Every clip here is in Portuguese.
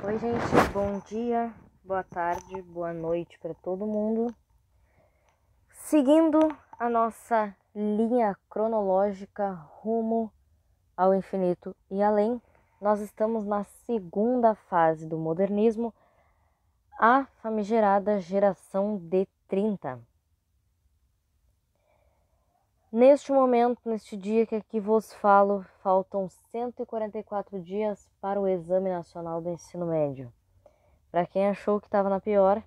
Oi, gente, bom dia, boa tarde, boa noite para todo mundo. Seguindo a nossa linha cronológica rumo ao infinito e além, nós estamos na segunda fase do modernismo, a famigerada geração D30. Neste momento, neste dia que aqui vos falo, faltam 144 dias para o Exame Nacional do Ensino Médio. Para quem achou que estava na pior,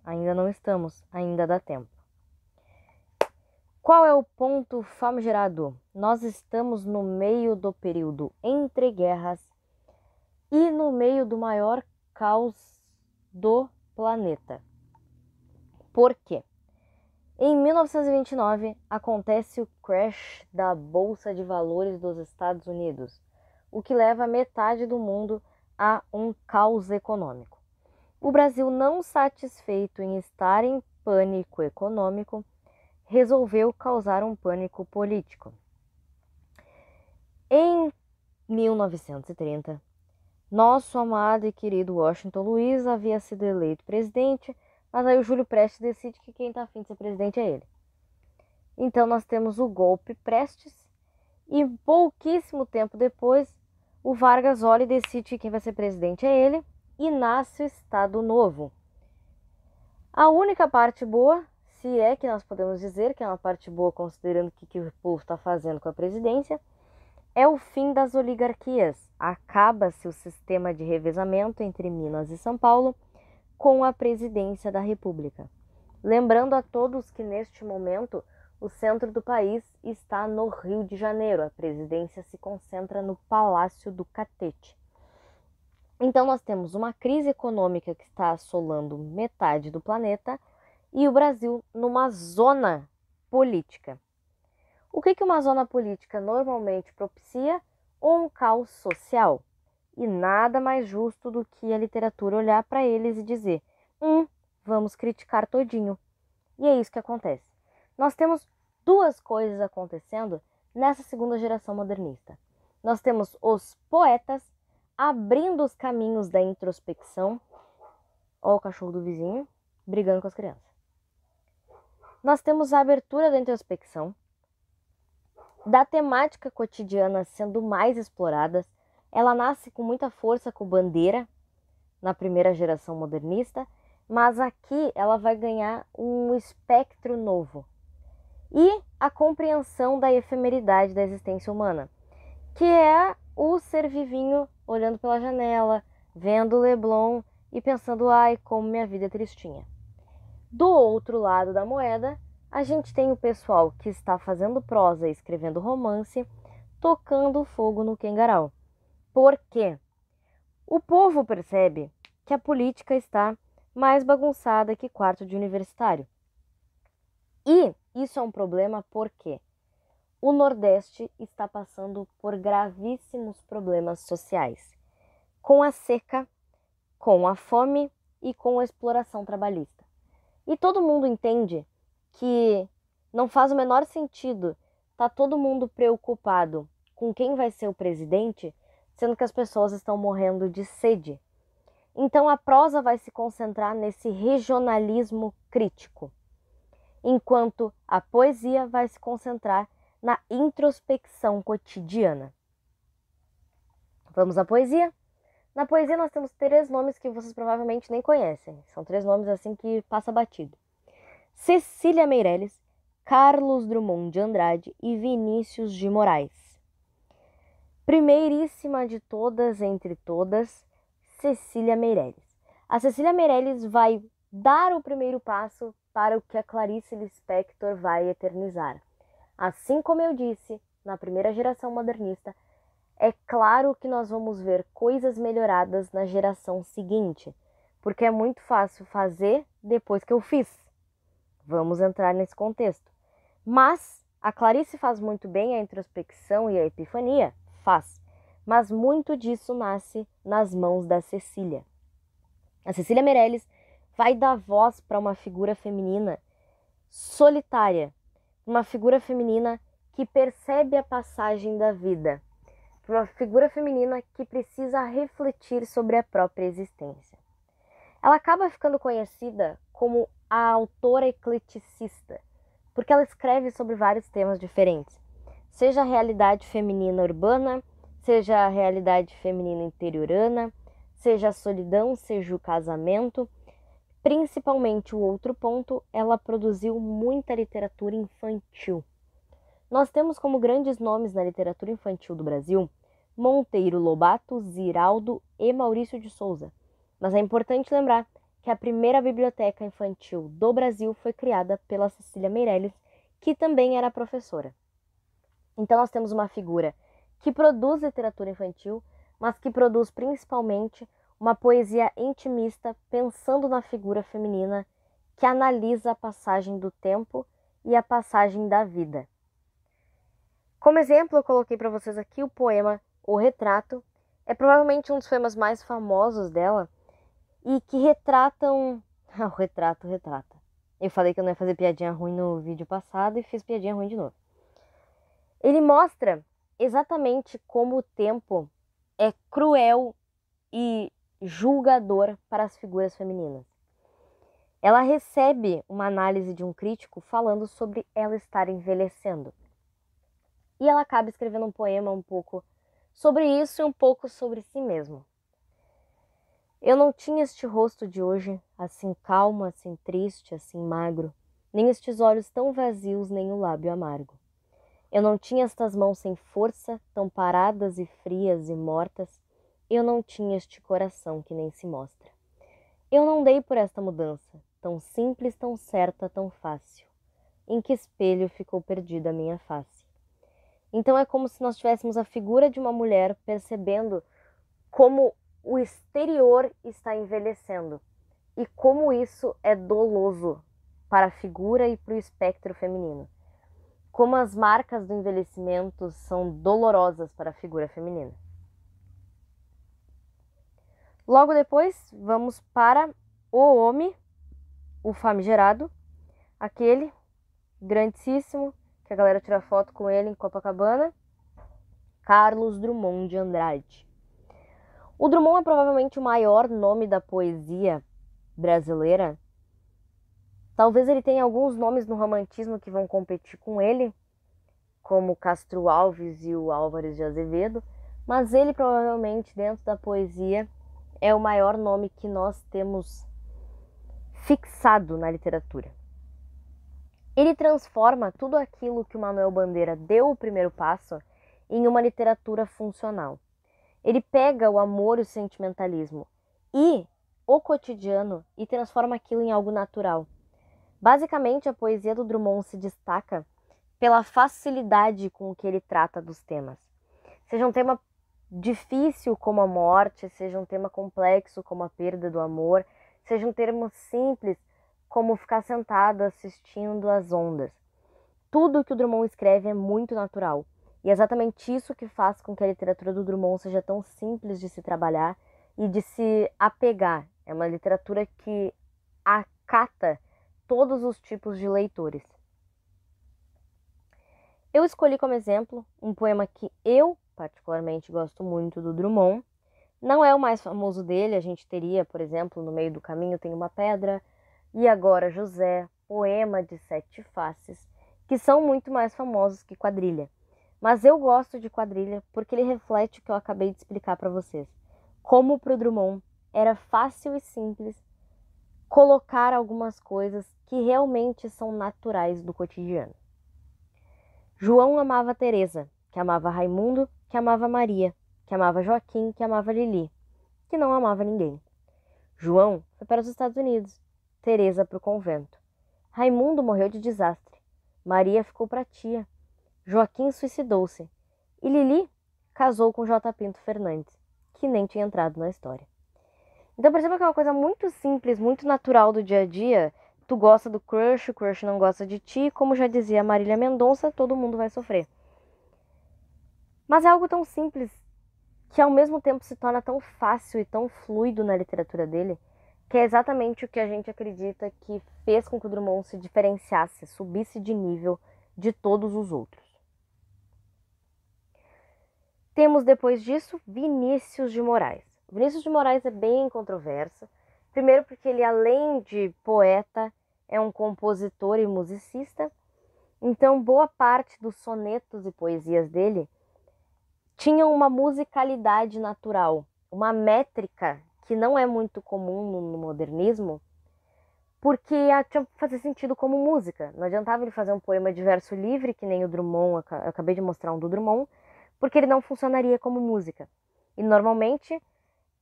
ainda não estamos, ainda dá tempo. Qual é o ponto famigerado? Nós estamos no meio do período entre guerras e no meio do maior caos do planeta. Por quê? Em 1929, acontece o crash da Bolsa de Valores dos Estados Unidos, o que leva metade do mundo a um caos econômico. O Brasil, não satisfeito em estar em pânico econômico, resolveu causar um pânico político. Em 1930, nosso amado e querido Washington Luiz havia sido eleito presidente, mas aí o Júlio Prestes decide que quem está afim de ser presidente é ele. Então nós temos o golpe Prestes e pouquíssimo tempo depois o Vargas olha e decide que quem vai ser presidente é ele e nasce o Estado Novo. A única parte boa, se é que nós podemos dizer que é uma parte boa considerando o que o povo está fazendo com a presidência, é o fim das oligarquias. Acaba-se o sistema de revezamento entre Minas e São Paulo com a presidência da República. Lembrando a todos que neste momento o centro do país está no Rio de Janeiro. A presidência se concentra no Palácio do Catete. Então nós temos uma crise econômica que está assolando metade do planeta e o Brasil numa zona política. O que uma zona política normalmente propicia? Um caos social. E nada mais justo do que a literatura olhar para eles e dizer: vamos criticar todinho. E é isso que acontece. Nós temos duas coisas acontecendo nessa segunda geração modernista. Nós temos os poetas abrindo os caminhos da introspecção. Ó o cachorro do vizinho brigando com as crianças. Nós temos a abertura da introspecção, da temática cotidiana sendo mais exploradas. Ela nasce com muita força com Bandeira, na primeira geração modernista, mas aqui ela vai ganhar um espectro novo. E a compreensão da efemeridade da existência humana, que é o ser vivinho olhando pela janela, vendo o Leblon e pensando: ai, como minha vida é tristinha. Do outro lado da moeda, a gente tem o pessoal que está fazendo prosa e escrevendo romance, tocando fogo no quengarau. Por quê? O povo percebe que a política está mais bagunçada que quarto de universitário. E isso é um problema porque o Nordeste está passando por gravíssimos problemas sociais, com a seca, com a fome e com a exploração trabalhista. E todo mundo entende que não faz o menor sentido estar todo mundo preocupado com quem vai ser o presidente, sendo que as pessoas estão morrendo de sede. Então a prosa vai se concentrar nesse regionalismo crítico, enquanto a poesia vai se concentrar na introspecção cotidiana. Vamos à poesia? Na poesia nós temos 3 nomes que vocês provavelmente nem conhecem. São 3 nomes assim que passa batido: Cecília Meirelles, Carlos Drummond de Andrade e Vinícius de Moraes. Primeiríssima de todas, entre todas, Cecília Meirelles. A Cecília Meirelles vai dar o primeiro passo para o que a Clarice Lispector vai eternizar. Assim como eu disse, na primeira geração modernista, é claro que nós vamos ver coisas melhoradas na geração seguinte, porque é muito fácil fazer depois que eu fiz. Vamos entrar nesse contexto. Mas a Clarice faz muito bem a introspecção e a epifania? Faz. Mas muito disso nasce nas mãos da Cecília. A Cecília Meirelles vai dar voz para uma figura feminina solitária, uma figura feminina que percebe a passagem da vida. de uma figura feminina que precisa refletir sobre a própria existência. Ela acaba ficando conhecida como a autora ecleticista, porque ela escreve sobre vários temas diferentes, seja a realidade feminina urbana, seja a realidade feminina interiorana, seja a solidão, seja o casamento. Principalmente o outro ponto, ela produziu muita literatura infantil. Nós temos como grandes nomes na literatura infantil do Brasil Monteiro Lobato, Ziraldo e Maurício de Souza. Mas é importante lembrar que a primeira biblioteca infantil do Brasil foi criada pela Cecília Meirelles, que também era professora. Então nós temos uma figura que produz literatura infantil, mas que produz principalmente uma poesia intimista, pensando na figura feminina que analisa a passagem do tempo e a passagem da vida. Como exemplo, eu coloquei para vocês aqui o poema O Retrato. É provavelmente um dos poemas mais famosos dela e que retratam... o retrato retrata. Eu falei que eu não ia fazer piadinha ruim no vídeo passado e fiz piadinha ruim de novo. Ele mostra exatamente como o tempo é cruel e julgador para as figuras femininas. Ela recebe uma análise de um crítico falando sobre ela estar envelhecendo. E ela acaba escrevendo um poema um pouco sobre isso e um pouco sobre si mesma. Eu não tinha este rosto de hoje, assim calmo, assim triste, assim magro, nem estes olhos tão vazios, nem o lábio amargo. Eu não tinha estas mãos sem força, tão paradas e frias e mortas. Eu não tinha este coração que nem se mostra. Eu não dei por esta mudança, tão simples, tão certa, tão fácil. Em que espelho ficou perdida a minha face? Então é como se nós tivéssemos a figura de uma mulher percebendo como o exterior está envelhecendo e como isso é doloso para a figura e para o espectro feminino. Como as marcas do envelhecimento são dolorosas para a figura feminina. Logo depois, vamos para o homem, o famigerado, aquele grandíssimo, que a galera tira foto com ele em Copacabana, Carlos Drummond de Andrade. O Drummond é provavelmente o maior nome da poesia brasileira. Talvez ele tenha alguns nomes no romantismo que vão competir com ele, como Castro Alves e o Álvares de Azevedo, mas ele provavelmente, dentro da poesia, é o maior nome que nós temos fixado na literatura. Ele transforma tudo aquilo que o Manuel Bandeira deu o primeiro passo em uma literatura funcional. Ele pega o amor e o sentimentalismo e o cotidiano e transforma aquilo em algo natural. Basicamente, a poesia do Drummond se destaca pela facilidade com que ele trata dos temas. Seja um tema difícil como a morte, seja um tema complexo como a perda do amor, seja um termo simples como ficar sentado assistindo às ondas. Tudo que o Drummond escreve é muito natural. E é exatamente isso que faz com que a literatura do Drummond seja tão simples de se trabalhar e de se apegar. É uma literatura que acata todos os tipos de leitores. Eu escolhi como exemplo um poema que eu particularmente gosto muito do Drummond. Não é o mais famoso dele, a gente teria, por exemplo, No Meio do Caminho Tem uma Pedra, E Agora José, Poema de Sete Faces, que são muito mais famosos que Quadrilha. Mas eu gosto de Quadrilha porque ele reflete o que eu acabei de explicar para vocês. Como para o Drummond era fácil e simples colocar algumas coisas que realmente são naturais do cotidiano. João amava Teresa, que amava Raimundo, que amava Maria, que amava Joaquim, que amava Lili, que não amava ninguém. João foi para os Estados Unidos, Teresa para o convento. Raimundo morreu de desastre. Maria ficou para tia. Joaquim suicidou-se. E Lili casou com J. Pinto Fernandes, que nem tinha entrado na história. Então perceba que é uma coisa muito simples, muito natural do dia a dia. Tu gosta do crush, o crush não gosta de ti, como já dizia Marília Mendonça, todo mundo vai sofrer. Mas é algo tão simples que ao mesmo tempo se torna tão fácil e tão fluido na literatura dele, que é exatamente o que a gente acredita que fez com que o Drummond se diferenciasse, subisse de nível de todos os outros. Temos depois disso Vinícius de Moraes. Vinícius de Moraes é bem controverso. Primeiro porque ele, além de poeta, é um compositor e musicista. Então, boa parte dos sonetos e poesias dele tinham uma musicalidade natural, uma métrica que não é muito comum no modernismo, porque tinha que fazer sentido como música. Não adiantava ele fazer um poema de verso livre, que nem o Drummond, eu acabei de mostrar um do Drummond, porque ele não funcionaria como música. E normalmente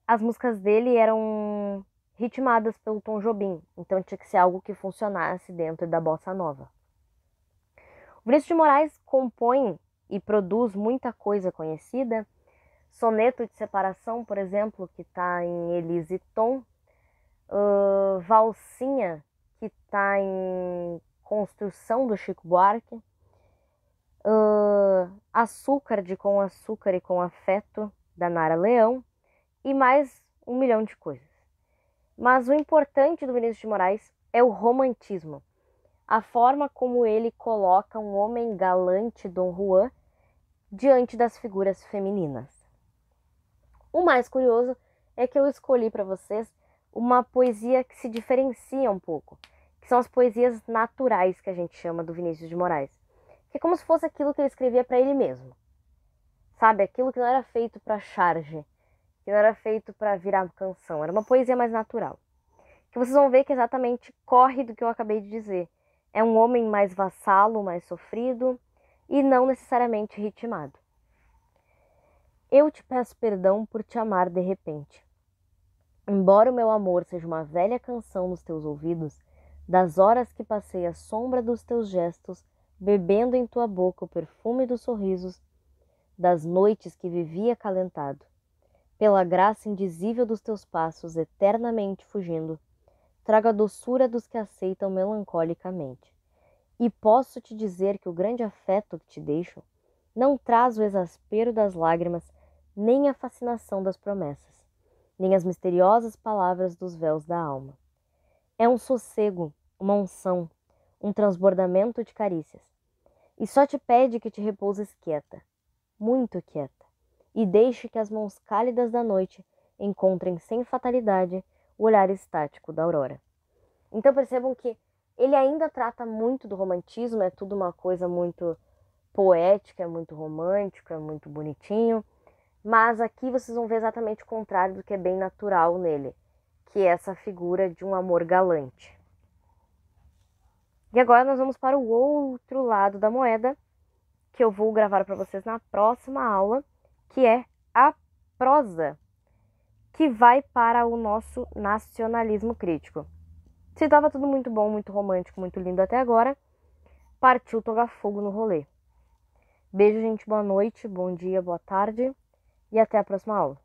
as músicas dele eram ritmadas pelo Tom Jobim, então tinha que ser algo que funcionasse dentro da bossa nova. O Vinícius de Moraes compõe e produz muita coisa conhecida. Soneto de Separação, por exemplo, que está em Elise e Tom. Valsinha, que está em Construção, do Chico Buarque. Açúcar, de Com Açúcar e Com Afeto, da Nara Leão. E mais um milhão de coisas. Mas o importante do Vinícius de Moraes é o romantismo. A forma como ele coloca um homem galante, Dom Juan, diante das figuras femininas. O mais curioso é que eu escolhi para vocês uma poesia que se diferencia um pouco, que são as poesias naturais que a gente chama do Vinícius de Moraes, que é como se fosse aquilo que ele escrevia para ele mesmo, sabe? Aquilo que não era feito para charge, que não era feito para virar canção, era uma poesia mais natural, que vocês vão ver que exatamente corre do que eu acabei de dizer. É um homem mais vassalo, mais sofrido e não necessariamente ritmado. Eu te peço perdão por te amar de repente. Embora o meu amor seja uma velha canção nos teus ouvidos, das horas que passei à sombra dos teus gestos, bebendo em tua boca o perfume dos sorrisos, das noites que vivi acalentado, pela graça indizível dos teus passos eternamente fugindo, trago a doçura dos que aceitam melancolicamente. E posso te dizer que o grande afeto que te deixo não traz o exaspero das lágrimas, nem a fascinação das promessas, nem as misteriosas palavras dos véus da alma. É um sossego, uma unção, um transbordamento de carícias. E só te pede que te repouses quieta, muito quieta, e deixe que as mãos cálidas da noite encontrem sem fatalidade o olhar estático da aurora. Então percebam que ele ainda trata muito do romantismo, é tudo uma coisa muito poética, é muito romântico, é muito bonitinho, mas aqui vocês vão ver exatamente o contrário do que é bem natural nele, que é essa figura de um amor galante. E agora nós vamos para o outro lado da moeda, que eu vou gravar para vocês na próxima aula, que é a prosa, que vai para o nosso nacionalismo crítico. Se estava tudo muito bom, muito romântico, muito lindo até agora, partiu tocar fogo no rolê. Beijo, gente, boa noite, bom dia, boa tarde e até a próxima aula.